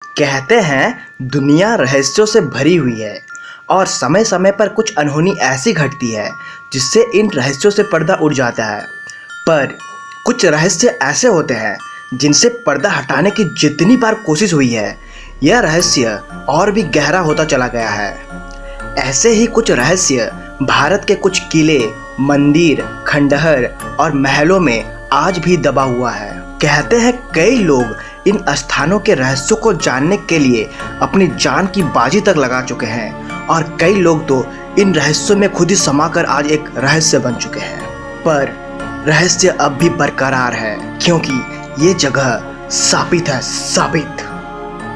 कहते हैं दुनिया रहस्यों से भरी हुई है और समय समय पर कुछ अनहोनी ऐसी घटती है जिससे इन रहस्यों से पर्दा उड़ जाता है। पर कुछ रहस्य ऐसे होते हैं जिनसे पर्दा हटाने की जितनी बार कोशिश हुई है, यह रहस्य और भी गहरा होता चला गया है। ऐसे ही कुछ रहस्य भारत के कुछ किले, मंदिर, खंडहर और महलों में आज भी दबा हुआ है। कहते हैं कई लोग इन स्थानों के रहस्यों को जानने के लिए अपनी जान की बाजी तक लगा चुके हैं और कई लोग तो इन रहस्यों में खुद ही समाकर आज एक रहस्य बन चुके हैं। पर रहस्य अब भी बरकरार है क्योंकि ये जगह साबित है, साबित।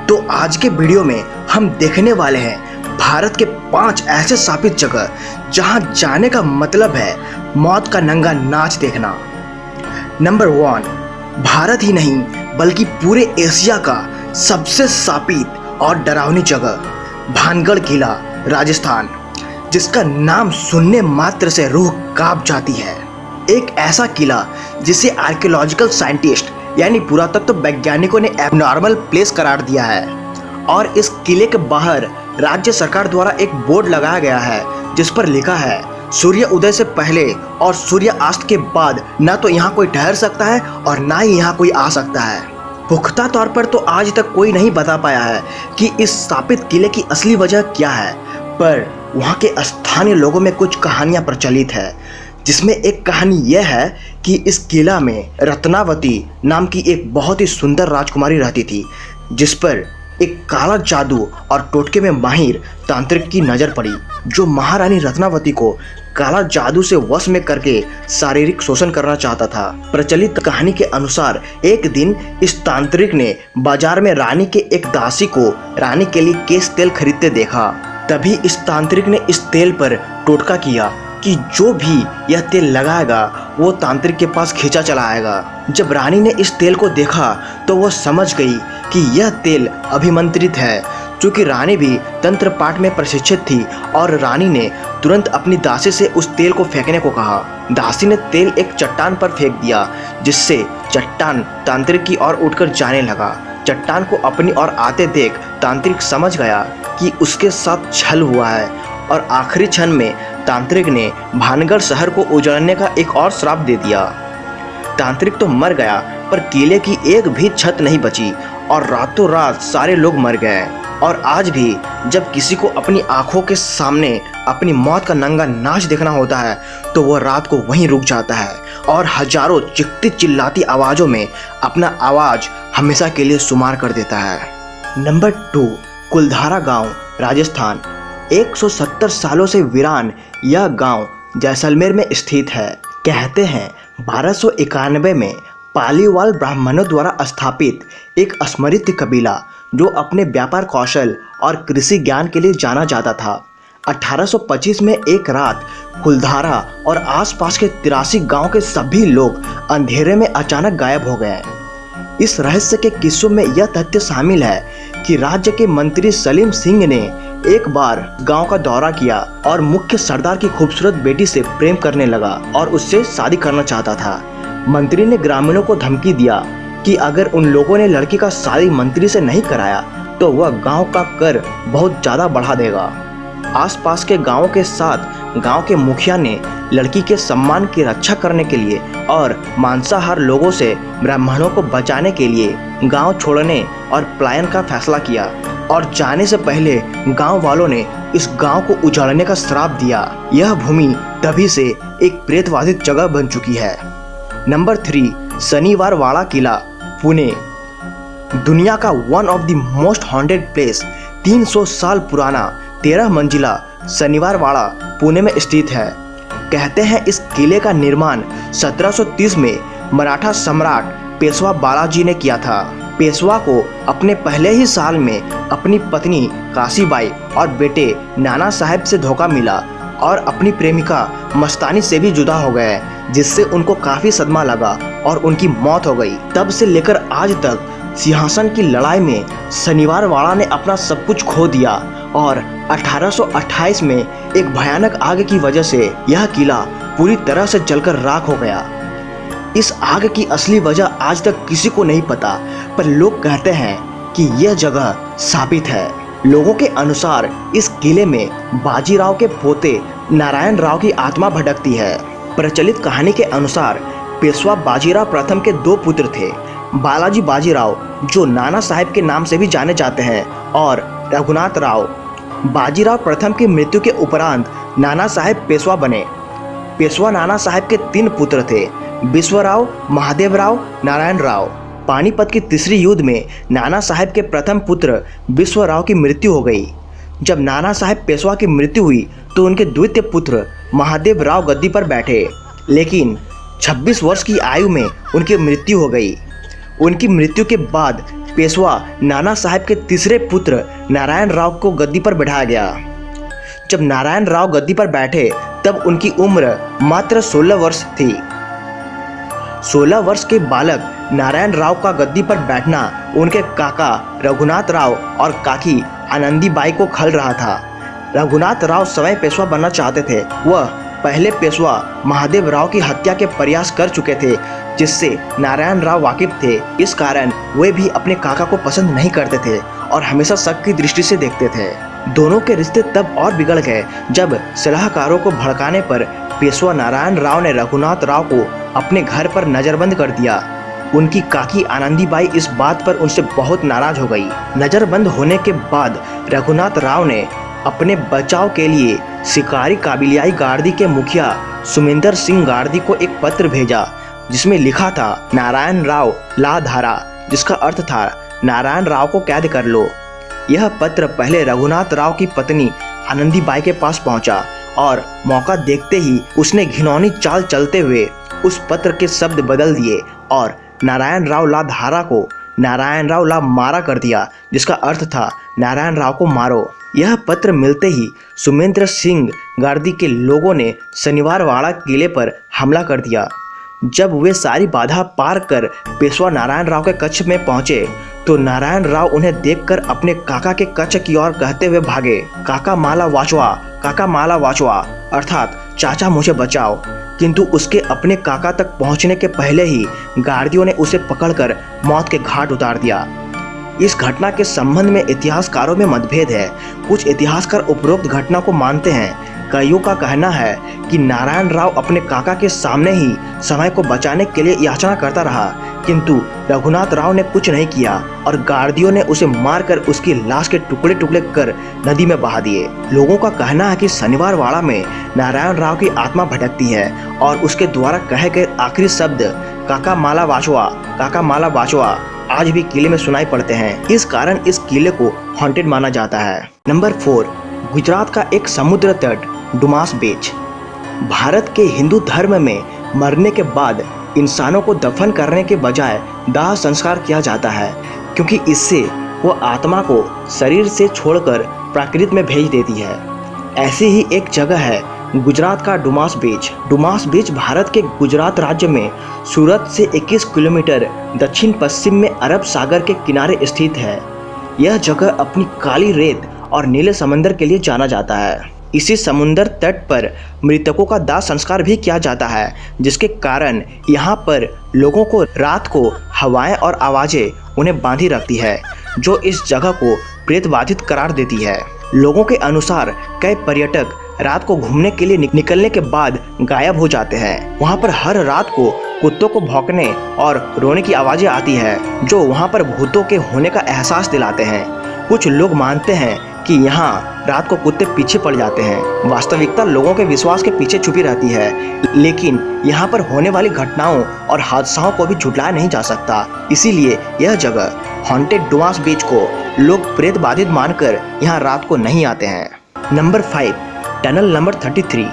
तो आज के वीडियो में हम देखने वाले हैं भारत के 5 ऐसे साबित जगह जहां जाने का मतलब है मौत का नंगा नाच देखना। नंबर 1, भारत ही नहीं बल्कि पूरे एशिया का सबसे साबित और डरावनी जगह भानगढ़ किला, राजस्थान, जिसका नाम सुनने मात्र से रूह कांप जाती है। एक ऐसा किला जिसे आर्कियोलॉजिकल साइंटिस्ट यानी पुरातत्व वैज्ञानिकों ने एबनॉर्मल प्लेस करार दिया है और इस किले के बाहर राज्य सरकार द्वारा एक बोर्ड लगाया गया है जिस पर लिखा है सूर्य उदय से पहले और सूर्यास्त के बाद न तो यहाँ कोई ठहर सकता है और ना ही यहाँ कोई आ सकता है। पुख्ता तौर पर तो आज तक कोई नहीं बता पाया है कि इस स्थापित किले की असली वजह क्या है, पर वहाँ के स्थानीय लोगों में कुछ कहानियाँ प्रचलित है, जिसमें एक कहानी यह है कि इस किला में रत्नावती नाम की एक बहुत ही सुंदर राजकुमारी रहती थी, जिस पर एक काला जादू और टोटके में माहिर तांत्रिक की नज़र पड़ी, जो महारानी रत्नावती को काला जादू से वश में करके शारीरिक शोषण करना चाहता था। प्रचलित कहानी के अनुसार एक दिन इस तांत्रिक ने बाजार में रानी के एक दासी को रानी के लिए केश तेल खरीदते देखा। तभी इस तांत्रिक ने इस तेल पर टोटका किया कि जो भी यह तेल लगाएगा वो तांत्रिक के पास खींचा चला आएगा। जब रानी ने इस तेल को देखा तो वह समझ गई कि यह तेल अभिमंत्रित है। चूँकि रानी भी तंत्र पाठ में प्रशिक्षित थी और रानी ने तुरंत अपनी दासी से उस तेल को फेंकने को कहा। दासी ने तेल एक चट्टान पर फेंक दिया, जिससे चट्टान तांत्रिक की ओर उठकर जाने लगा। चट्टान को अपनी ओर आते देख तांत्रिक समझ गया कि उसके साथ छल हुआ है और आखिरी क्षण में तांत्रिक ने भानगढ़ शहर को उजाड़ने का एक और श्राप दे दिया। तांत्रिक तो मर गया पर किले की एक भी छत नहीं बची और रातों रात सारे लोग मर गए। और आज भी जब किसी को अपनी आंखों के सामने अपनी मौत का नंगा नाच देखना होता है तो वह रात को वहीं रुक जाता है और हजारों चिखती चिल्लाती आवाज़ों में अपना आवाज़ हमेशा के लिए शुमार कर देता है। नंबर 2, कुलधारा गांव, राजस्थान। 170 सालों से वीरान यह गांव जैसलमेर में स्थित है। कहते हैं 1291 में पालीवाल ब्राह्मणों द्वारा स्थापित एक स्मृत कबीला जो अपने व्यापार कौशल और कृषि ज्ञान के लिए जाना जाता था। 1825 में एक रात कुलधारा और आसपास के 83 गांव के सभी लोग अंधेरे में अचानक गायब हो गए। इस रहस्य के किस्सों में यह तथ्य शामिल है कि राज्य के मंत्री सलीम सिंह ने एक बार गांव का दौरा किया और मुख्य सरदार की खूबसूरत बेटी से प्रेम करने लगा और उससे शादी करना चाहता था। मंत्री ने ग्रामीणों को धमकी दिया कि अगर उन लोगों ने लड़की का शादी मंत्री से नहीं कराया तो वह गांव का कर बहुत ज़्यादा बढ़ा देगा। आसपास के गांवों के साथ गांव के मुखिया ने लड़की के सम्मान की रक्षा करने के लिए और मांसाहार लोगों से ब्राह्मणों को बचाने के लिए गांव छोड़ने और पलायन का फैसला किया और जाने से पहले गांव वालों ने इस गांव को उजाड़ने का श्राप दिया। यह भूमि तभी से एक प्रेतवादित जगह बन चुकी है। नंबर 3, शनिवार वाड़ा किला, पुणे। दुनिया का one of the most haunted place 300 साल पुराना 13 मंजिला शनिवार वाड़ा पुणे में स्थित है। कहते हैं इस किले का निर्माण 1730 में मराठा सम्राट पेशवा बालाजी ने किया था। पेशवा को अपने पहले ही साल में अपनी पत्नी काशीबाई और बेटे नाना साहेब से धोखा मिला और अपनी प्रेमिका मस्तानी से भी जुदा हो गए, जिससे उनको काफ़ी सदमा लगा और उनकी मौत हो गई। तब से लेकर आज तक सिंहासन की लड़ाई में शनिवार वाड़ा ने अपना सब कुछ खो दिया और 1828 में एक भयानक आग की वजह से यह किला पूरी तरह से जलकर राख हो गया। इस आग की असली वजह आज तक किसी को नहीं पता, पर लोग कहते हैं कि यह जगह साबित है। लोगों के अनुसार इस किले में बाजीराव के पोते नारायण राव की आत्मा भटकती है। प्रचलित कहानी के अनुसार पेशवा बाजीराव प्रथम के 2 पुत्र थे, बालाजी बाजीराव जो नाना साहेब के नाम से भी जाने जाते हैं और रघुनाथ राव। बाजीराव प्रथम की मृत्यु के उपरांत नाना साहेब पेशवा बने। पेशवा नाना साहेब के 3 पुत्र थे, विश्वराव, महादेवराव, नारायण राव। पानीपत की तीसरी युद्ध में नाना साहेब के प्रथम पुत्र विश्वराव की मृत्यु हो गई। जब नाना साहेब पेशवा की मृत्यु हुई तो उनके द्वितीय पुत्र महादेव राव गद्दी पर बैठे, लेकिन 26 वर्ष की आयु में उनकी मृत्यु हो गई। उनकी मृत्यु के बाद पेशवा नाना साहेब के तीसरे पुत्र नारायण राव को गद्दी पर बैठाया गया। जब नारायण राव गद्दी पर बैठे तब उनकी उम्र मात्र 16 वर्ष थी। 16 वर्ष के बालक नारायण राव का गद्दी पर बैठना उनके काका रघुनाथ राव और काकी आनंदीबाई को खल रहा था। रघुनाथ राव स्वयं पेशवा बनना चाहते थे। वह पहले पेशवा महादेव राव की हत्या के प्रयास कर चुके थे, जिससे नारायण राव वाकिफ थे। इस कारण वे भी अपने काका को पसंद नहीं करते थे और हमेशा शक की दृष्टि से देखते थे। दोनों के रिश्ते तब और बिगड़ गए जब सलाहकारों को भड़काने पर पेशवा नारायण राव ने रघुनाथ राव को अपने घर पर नजरबंद कर दिया। उनकी काकी आनंदीबाई इस बात पर उनसे बहुत नाराज हो गई। नजरबंद होने के बाद रघुनाथ राव ने अपने बचाव के लिए शिकारी काबिलियाई गार्दी के मुखिया सुमेंद्र सिंह गार्दी को एक पत्र भेजा, जिसमें लिखा था नारायण राव ला धारा, जिसका अर्थ था नारायण राव को कैद कर लो। यह पत्र पहले रघुनाथ राव की पत्नी आनंदीबाई के पास पहुंचा और मौका देखते ही उसने घिनौनी चाल चलते हुए उस पत्र के शब्द बदल दिए और नारायण राव ला धारा को नारायण राव ला मारा कर दिया, जिसका अर्थ था नारायण राव को मारो। यह पत्र मिलते ही सुमेंद्र सिंह गार्दी के लोगों ने शनिवार वाड़ा किले पर हमला कर दिया। जब वे सारी बाधा पार कर पेशवा नारायण राव के कक्ष में पहुंचे तो नारायण राव उन्हें देखकर अपने काका के कक्ष की ओर कहते हुए भागे, काका माला वाचवा, काका माला वाचवा, अर्थात चाचा मुझे बचाओ। किंतु उसके अपने काका तक पहुंचने के पहले ही गार्दियों ने उसे पकड़कर मौत के घाट उतार दिया। इस घटना के संबंध में इतिहासकारों में मतभेद है। कुछ इतिहासकार उपरोक्त घटना को मानते हैं। कईयों का कहना है कि नारायण राव अपने काका के सामने ही समय को बचाने के लिए याचना करता रहा, किंतु रघुनाथ राव ने कुछ नहीं किया और गार्दियों ने उसे मारकर उसकी लाश के टुकड़े टुकड़े कर नदी में बहा दिए। लोगों का कहना है कि शनिवार वाड़ा में नारायण राव की आत्मा भटकती है और उसके द्वारा कहे गए आखिरी शब्द काका माला वाचवा, काका माला वाचवा आज भी किले में सुनाई पड़ते हैं। इस कारण इस किले को हॉन्टेड माना जाता है। नंबर 4, गुजरात का एक समुद्र तट डुमास बीच। भारत के हिंदू धर्म में मरने के बाद इंसानों को दफन करने के बजाय दाह संस्कार किया जाता है, क्योंकि इससे वो आत्मा को शरीर से छोड़कर प्रकृति में भेज देती है। ऐसी ही एक जगह है गुजरात का डुमास बीच। डुमास बीच भारत के गुजरात राज्य में सूरत से 21 किलोमीटर दक्षिण पश्चिम में अरब सागर के किनारे स्थित है। यह जगह अपनी काली रेत और नीले समंदर के लिए जाना जाता है। इसी समुद्र तट पर मृतकों का दाह संस्कार भी किया जाता है, जिसके कारण यहाँ पर लोगों को रात को हवाएं और आवाज़ें उन्हें बांधी रखती है, जो इस जगह को प्रेतबाधित करार देती है। लोगों के अनुसार कई पर्यटक रात को घूमने के लिए निकलने के बाद गायब हो जाते हैं। वहाँ पर हर रात को कुत्तों को भौंकने और रोने की आवाज़ें आती है, जो वहाँ पर भूतों के होने का एहसास दिलाते हैं। कुछ लोग मानते हैं कि यहाँ रात को कुत्ते पीछे पड़ जाते हैं। वास्तविकता लोगों के विश्वास के पीछे छुपी रहती है, लेकिन यहाँ पर होने वाली घटनाओं और हादसाओं को भी झुठलाया नहीं जा सकता। इसीलिए यह जगह हॉन्टेड डुमास बीच को लोग प्रेत बाधित मानकर यहाँ रात को नहीं आते हैं। Number 5, tunnel number 33।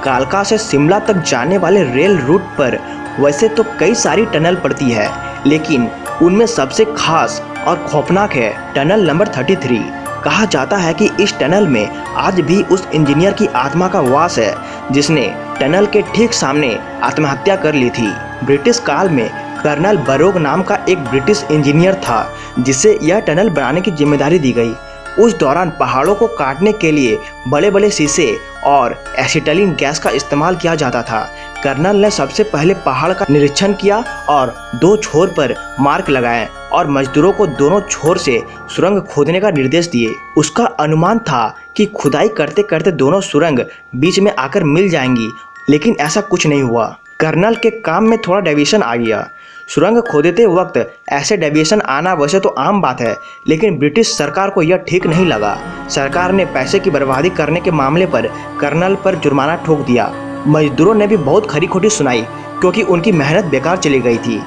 कालका से शिमला तक जाने वाले रेल रूट पर वैसे तो कई सारी टनल पड़ती है, लेकिन उनमें सबसे खास और खौफनाक है टनल नंबर 33। कहा जाता है कि इस टनल में आज भी उस इंजीनियर की आत्मा का वास है जिसने टनल के ठीक सामने आत्महत्या कर ली थी। ब्रिटिश काल में कर्नल बरोग नाम का एक ब्रिटिश इंजीनियर था, जिसे यह टनल बनाने की जिम्मेदारी दी गई। उस दौरान पहाड़ों को काटने के लिए बड़े बड़े शीशे और एसिटिलीन गैस का इस्तेमाल किया जाता था। कर्नल ने सबसे पहले पहाड़ का निरीक्षण किया और 2 छोर पर मार्क लगाए और मजदूरों को दोनों छोर से सुरंग खोदने का निर्देश दिए। उसका अनुमान था कि खुदाई करते करते दोनों सुरंग बीच में आकर मिल जाएंगी, लेकिन ऐसा कुछ नहीं हुआ। कर्नल के काम में थोड़ा डेविएशन आ गया। सुरंग खोदते वक्त ऐसे डेविएशन आना वैसे तो आम बात है, लेकिन ब्रिटिश सरकार को यह ठीक नहीं लगा। सरकार ने पैसे की बर्बादी करने के मामले पर कर्नल पर जुर्माना ठोक दिया। मजदूरों ने भी बहुत खरी खोटी सुनाई, क्योंकि उनकी मेहनत बेकार चली गई थी।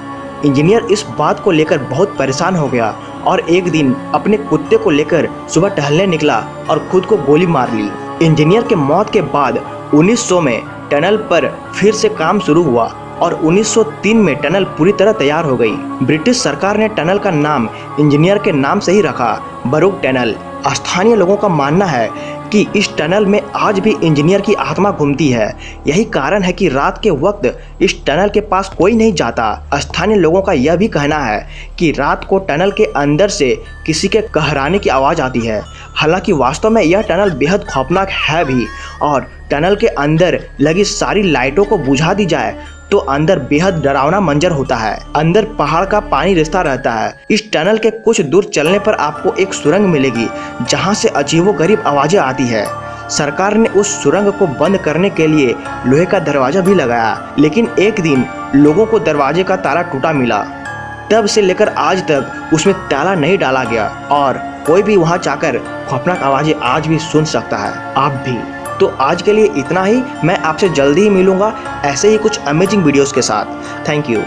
इंजीनियर इस बात को लेकर बहुत परेशान हो गया और एक दिन अपने कुत्ते को लेकर सुबह टहलने निकला और खुद को गोली मार ली। इंजीनियर के मौत के बाद 1900 में टनल पर फिर से काम शुरू हुआ और 1903 में टनल पूरी तरह तैयार हो गई। ब्रिटिश सरकार ने टनल का नाम इंजीनियर के नाम से ही रखा, बरूक टनल। स्थानीय लोगों का मानना है कि इस टनल में आज भी इंजीनियर की आत्मा घूमती है। यही कारण है कि रात के वक्त इस टनल के पास कोई नहीं जाता। स्थानीय लोगों का यह भी कहना है कि रात को टनल के अंदर से किसी के कहराने की आवाज़ आती है। हालांकि वास्तव में यह टनल बेहद खौफनाक है भी, और टनल के अंदर लगी सारी लाइटों को बुझा दी जाए तो अंदर बेहद डरावना मंजर होता है। अंदर पहाड़ का पानी रिसता रहता है। इस टनल के कुछ दूर चलने पर आपको एक सुरंग मिलेगी जहां से अजीबोगरीब आवाजें आती है। सरकार ने उस सुरंग को बंद करने के लिए लोहे का दरवाजा भी लगाया, लेकिन एक दिन लोगों को दरवाजे का ताला टूटा मिला। तब से लेकर आज तक उसमें ताला नहीं डाला गया और कोई भी वहां जाकर खौफनाक आवाजें आज भी सुन सकता है, आप भी। तो आज के लिए इतना ही। मैं आपसे जल्दी ही मिलूंगा ऐसे ही कुछ अमेजिंग वीडियोस के साथ। Thank you.